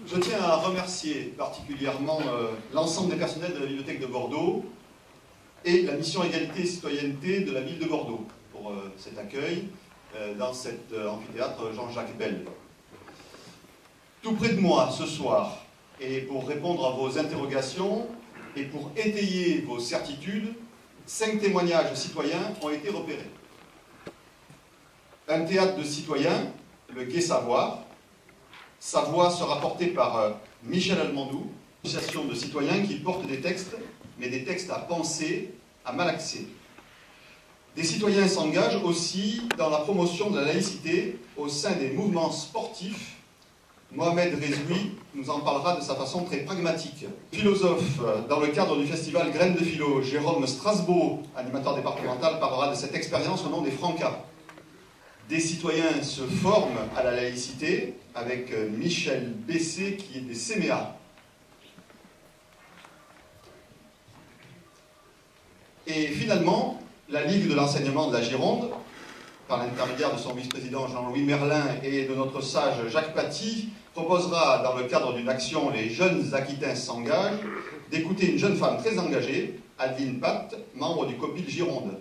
Je tiens à remercier particulièrement l'ensemble des personnels de la Bibliothèque de Bordeaux et la mission Égalité et Citoyenneté de la ville de Bordeaux pour cet accueil dans cet amphithéâtre Jean-Jacques Bel. Tout près de moi ce soir, et pour répondre à vos interrogations et pour étayer vos certitudes, 5 témoignages citoyens ont été repérés. Un théâtre de citoyens, le Gai Savoir. Sa voix sera portée par Michel Almandou, association de citoyens qui portent des textes, mais des textes à penser, à malaxer. Des citoyens s'engagent aussi dans la promotion de la laïcité au sein des mouvements sportifs. Mohamed Rezoui nous en parlera de sa façon très pragmatique. Philosophe, dans le cadre du festival Graines de Philo, Jérôme Strasbourg, animateur départemental, parlera de cette expérience au nom des Francas. Des citoyens se forment à la laïcité avec Michel Bessé qui est des CMA. Et finalement, la Ligue de l'enseignement de la Gironde, par l'intermédiaire de son vice-président Jean-Louis Merlin et de notre sage Jacques Paty, proposera dans le cadre d'une action Les jeunes Aquitains s'engagent d'écouter une jeune femme très engagée, Adeline Pat, membre du COPIL Gironde.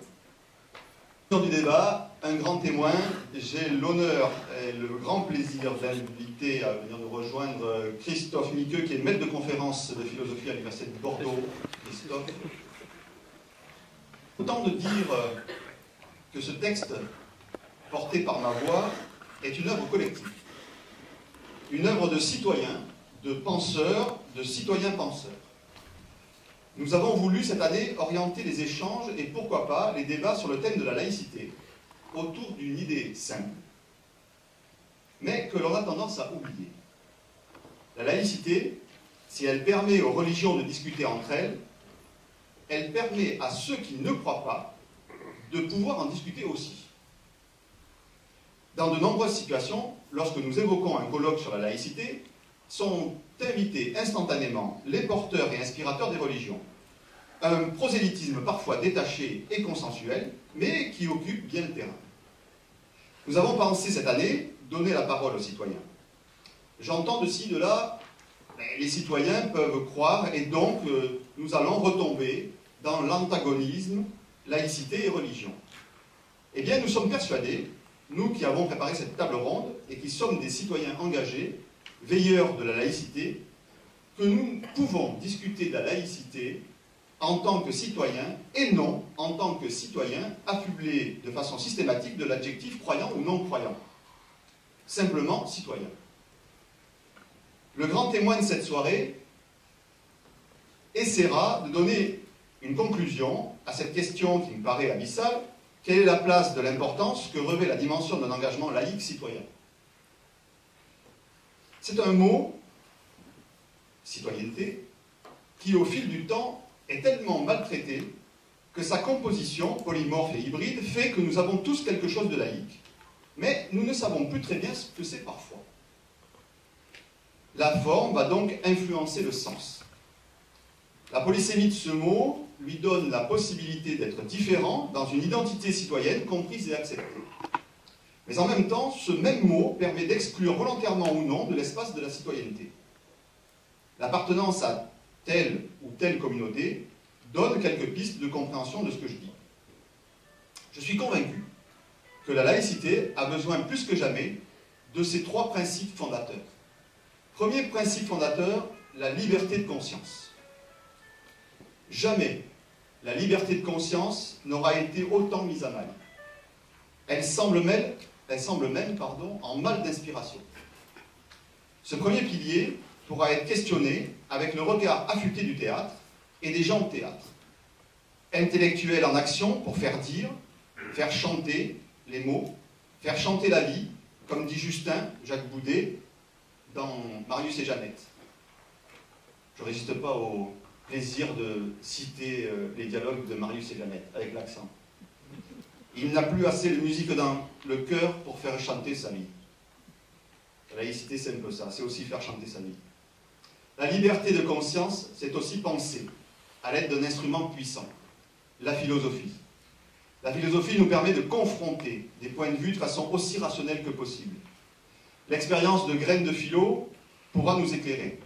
Du débat, un grand témoin, j'ai l'honneur et le grand plaisir d'inviter à venir nous rejoindre Christophe Miqueux, qui est maître de conférence de philosophie à l'Université de Bordeaux. Christophe. Autant de dire que ce texte, porté par ma voix, est une œuvre collective. Une œuvre de citoyens, de penseurs, de citoyens-penseurs. Nous avons voulu cette année orienter les échanges et pourquoi pas les débats sur le thème de la laïcité autour d'une idée simple, mais que l'on a tendance à oublier. La laïcité, si elle permet aux religions de discuter entre elles, elle permet à ceux qui ne croient pas de pouvoir en discuter aussi. Dans de nombreuses situations, lorsque nous évoquons un colloque sur la laïcité, sont invités instantanément les porteurs et inspirateurs des religions. Un prosélytisme parfois détaché et consensuel, mais qui occupe bien le terrain. Nous avons pensé cette année donner la parole aux citoyens. J'entends de ci, de là, les citoyens peuvent croire et donc nous allons retomber dans l'antagonisme, laïcité et religion. Eh bien, nous sommes persuadés, nous qui avons préparé cette table ronde et qui sommes des citoyens engagés, veilleurs de la laïcité, que nous pouvons discuter de la laïcité en tant que citoyens et non en tant que citoyens affublés de façon systématique de l'adjectif croyant ou non croyant. Simplement citoyen. Le grand témoin de cette soirée essaiera de donner une conclusion à cette question qui me paraît abyssale: quelle est la place de l'importance que revêt la dimension d'un engagement laïque citoyen? C'est un mot, citoyenneté, qui au fil du temps est tellement maltraité que sa composition, polymorphe et hybride, fait que nous avons tous quelque chose de laïque, mais nous ne savons plus très bien ce que c'est parfois. La forme va donc influencer le sens. La polysémie de ce mot lui donne la possibilité d'être différent dans une identité citoyenne comprise et acceptée. Mais en même temps, ce même mot permet d'exclure volontairement ou non de l'espace de la citoyenneté. L'appartenance à telle ou telle communauté donne quelques pistes de compréhension de ce que je dis. Je suis convaincu que la laïcité a besoin plus que jamais de ces 3 principes fondateurs. Premier principe fondateur, la liberté de conscience. Jamais la liberté de conscience n'aura été autant mise à mal. Elle semble même en mal d'inspiration. Ce premier pilier pourra être questionné avec le regard affûté du théâtre et des gens de théâtre. Intellectuels en action pour faire dire, faire chanter les mots, faire chanter la vie, comme dit Justin, Jacques Boudet, dans Marius et Jeannette. Je ne résiste pas au plaisir de citer les dialogues de Marius et Jeannette, avec l'accent. Il n'a plus assez de musique dans le cœur pour faire chanter sa vie. La laïcité, c'est un peu ça, c'est aussi faire chanter sa vie. La liberté de conscience, c'est aussi penser, à l'aide d'un instrument puissant, la philosophie. La philosophie nous permet de confronter des points de vue de façon aussi rationnelle que possible. L'expérience de Graines de Philo pourra nous éclairer.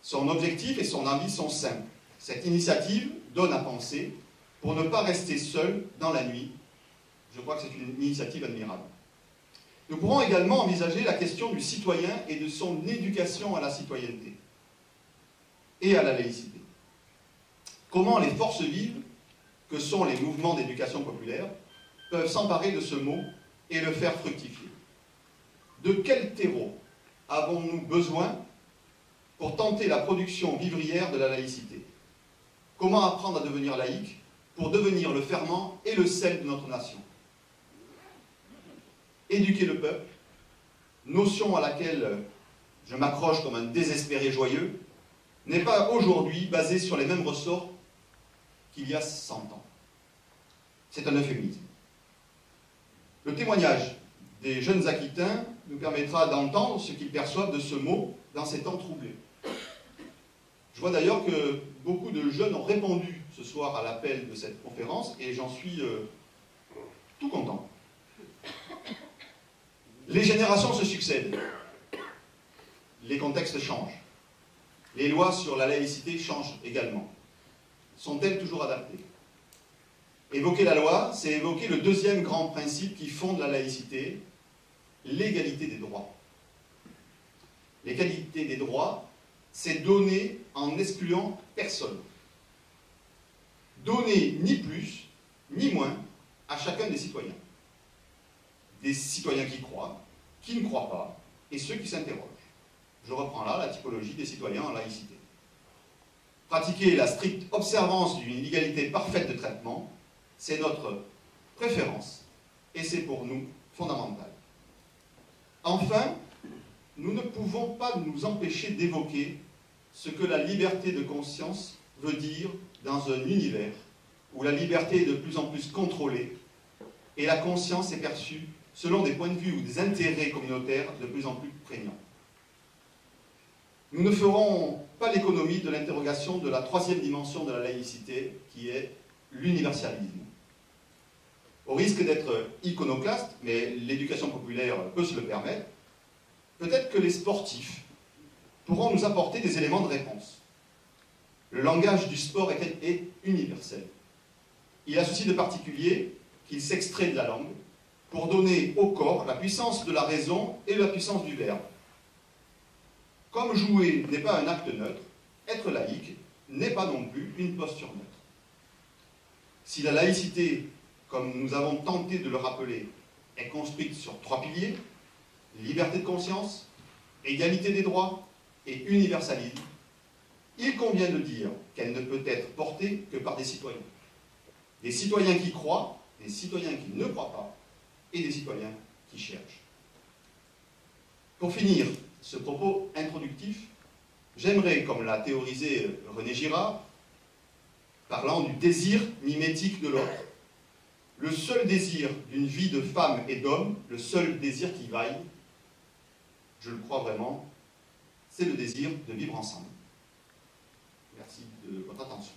Son objectif et son envie sont simples. Cette initiative donne à penser pour ne pas rester seul dans la nuit. Je crois que c'est une initiative admirable. Nous pourrons également envisager la question du citoyen et de son éducation à la citoyenneté et à la laïcité. Comment les forces vives, que sont les mouvements d'éducation populaire, peuvent s'emparer de ce mot et le faire fructifier. De quel terreau avons-nous besoin pour tenter la production vivrière de la laïcité? Comment apprendre à devenir laïque pour devenir le ferment et le sel de notre nation? Éduquer le peuple, notion à laquelle je m'accroche comme un désespéré joyeux, n'est pas aujourd'hui basée sur les mêmes ressorts qu'il y a 100 ans. C'est un euphémisme. Le témoignage des jeunes Aquitains nous permettra d'entendre ce qu'ils perçoivent de ce mot dans ces temps troublés. Je vois d'ailleurs que beaucoup de jeunes ont répondu ce soir à l'appel de cette conférence et j'en suis tout content. Les générations se succèdent, les contextes changent, les lois sur la laïcité changent également. Sont-elles toujours adaptées? Évoquer la loi, c'est évoquer le deuxième grand principe qui fonde la laïcité, l'égalité des droits. L'égalité des droits, c'est donner en excluant personne. Donner ni plus, ni moins à chacun des citoyens. Des citoyens qui croient, qui ne croient pas, et ceux qui s'interrogent. Je reprends là la typologie des citoyens en laïcité. Pratiquer la stricte observance d'une égalité parfaite de traitement, c'est notre préférence, et c'est pour nous fondamental. Enfin, nous ne pouvons pas nous empêcher d'évoquer ce que la liberté de conscience veut dire dans un univers où la liberté est de plus en plus contrôlée et la conscience est perçue selon des points de vue ou des intérêts communautaires de plus en plus prégnants. Nous ne ferons pas l'économie de l'interrogation de la troisième dimension de la laïcité, qui est l'universalisme. Au risque d'être iconoclaste, mais l'éducation populaire peut se le permettre, peut-être que les sportifs pourront nous apporter des éléments de réponse. Le langage du sport est universel. Il a ceci de particulier qu'il s'extrait de la langue pour donner au corps la puissance de la raison et la puissance du verbe. Comme jouer n'est pas un acte neutre, être laïque n'est pas non plus une posture neutre. Si la laïcité, comme nous avons tenté de le rappeler, est construite sur 3 piliers, liberté de conscience, égalité des droits et universalisme, il convient de dire qu'elle ne peut être portée que par des citoyens. Des citoyens qui croient, des citoyens qui ne croient pas, et des citoyens qui cherchent. Pour finir ce propos introductif, j'aimerais, comme l'a théorisé René Girard, parlant du désir mimétique de l'autre, le seul désir d'une vie de femme et d'homme, le seul désir qui vaille, je le crois vraiment, c'est le désir de vivre ensemble. Merci de votre attention.